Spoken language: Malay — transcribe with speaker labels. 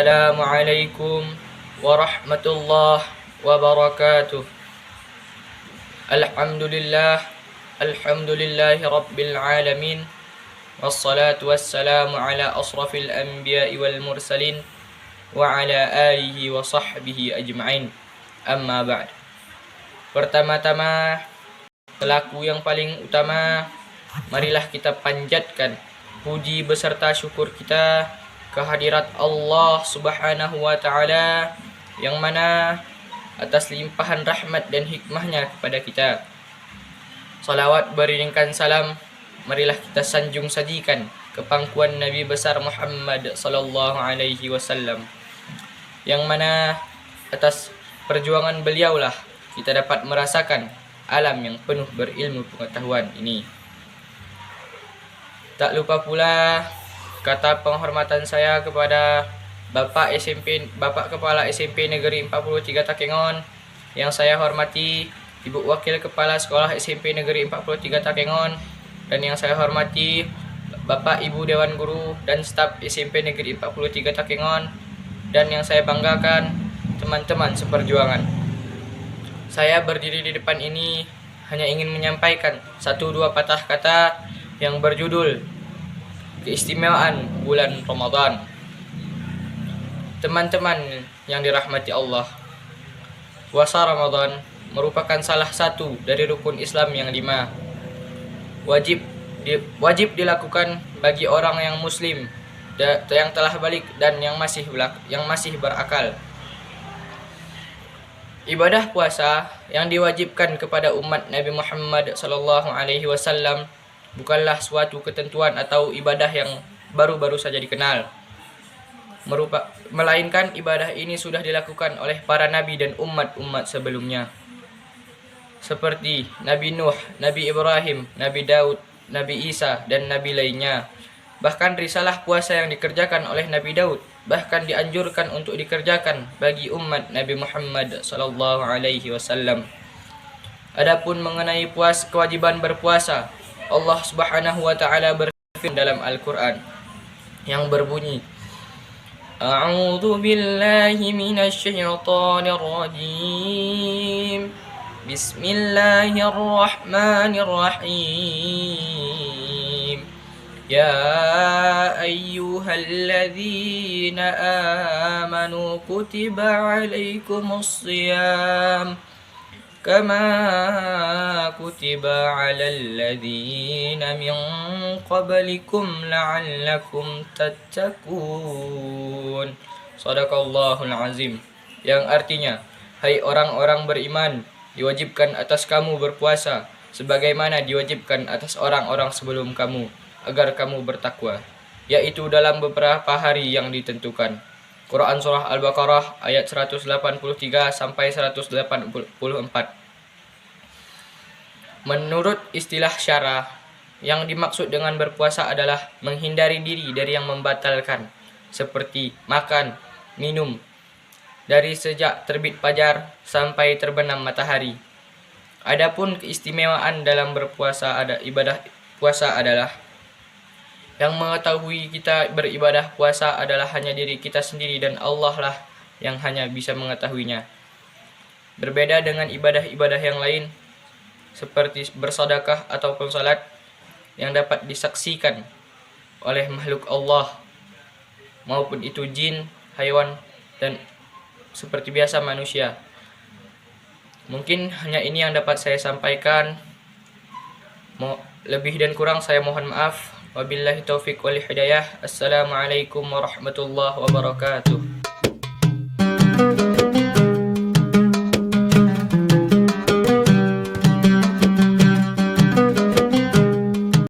Speaker 1: Assalamualaikum warahmatullahi wabarakatuh. Alhamdulillahi rabbil alamin. Wassalatu wassalamu ala asrafil anbiya'i wal mursalin wa ala alihi wa sahbihi ajma'in. Amma ba'd. Pertama-tama, selaku yang paling utama, marilah kita panjatkan puji beserta syukur kita kehadirat Allah Subhanahu wa Ta'ala, yang mana atas limpahan rahmat dan hikmahnya kepada kita, salawat beriringkan salam marilah kita sanjung sajikan ke pangkuan Nabi besar Muhammad sallallahu alaihi wasallam, yang mana atas perjuangan beliaulah kita dapat merasakan alam yang penuh berilmu pengetahuan ini. Tak lupa pula kata penghormatan saya kepada Bapak Kepala SMP Negeri 43 Takengon yang saya hormati, Ibu Wakil Kepala Sekolah SMP Negeri 43 Takengon, dan yang saya hormati Bapak Ibu Dewan Guru dan staf SMP Negeri 43 Takengon, dan yang saya banggakan teman-teman seperjuangan. Saya berdiri di depan ini hanya ingin menyampaikan 1-2 patah kata yang berjudul keistimewaan bulan Ramadan. Teman-teman yang dirahmati Allah, puasa Ramadan merupakan salah satu dari rukun Islam yang 5. Wajib dilakukan bagi orang yang muslim, yang telah balik dan yang masih berakal. Ibadah puasa yang diwajibkan kepada umat Nabi Muhammad sallallahu alaihi wasallam bukanlah suatu ketentuan atau ibadah yang baru-baru saja dikenal, melainkan ibadah ini sudah dilakukan oleh para nabi dan umat-umat sebelumnya, seperti Nabi Nuh, Nabi Ibrahim, Nabi Daud, Nabi Isa, dan nabi lainnya. Bahkan risalah puasa yang dikerjakan oleh Nabi Daud bahkan dianjurkan untuk dikerjakan bagi umat Nabi Muhammad sallallahu alaihi wasallam. Adapun mengenai kewajiban berpuasa, Allah Subhanahu wa Ta'ala berfirman dalam Al-Quran yang berbunyi, A'udzu billahi minasy syaithanir rajim. Bismillahirrahmanirrahim. Ya ayyuhalladzina amanu kutiba alaikumus shiyam kama kutiba alal ladzina min qablikum la'allakum tattaqun. Shadaqallahul azim. Yang artinya, hai orang-orang beriman, diwajibkan atas kamu berpuasa sebagaimana diwajibkan atas orang-orang sebelum kamu, agar kamu bertakwa, yaitu dalam beberapa hari yang ditentukan. Quran Surah Al-Baqarah ayat 183 sampai 184. Menurut istilah syara, yang dimaksud dengan berpuasa adalah menghindari diri dari yang membatalkan, seperti makan, minum, dari sejak terbit fajar sampai terbenam matahari. Adapun keistimewaan dalam ibadah puasa adalah yang mengetahui kita beribadah puasa adalah hanya diri kita sendiri, dan Allah lah yang hanya bisa mengetahuinya. Berbeda dengan ibadah-ibadah yang lain seperti bersedekah ataupun salat yang dapat disaksikan oleh makhluk Allah, maupun itu jin, hewan, dan seperti biasa manusia. Mungkin hanya ini yang dapat saya sampaikan. Lebih dan kurang saya mohon maaf. Wabillahi taufiq wal hidayah. Assalamualaikum warahmatullahi wabarakatuh.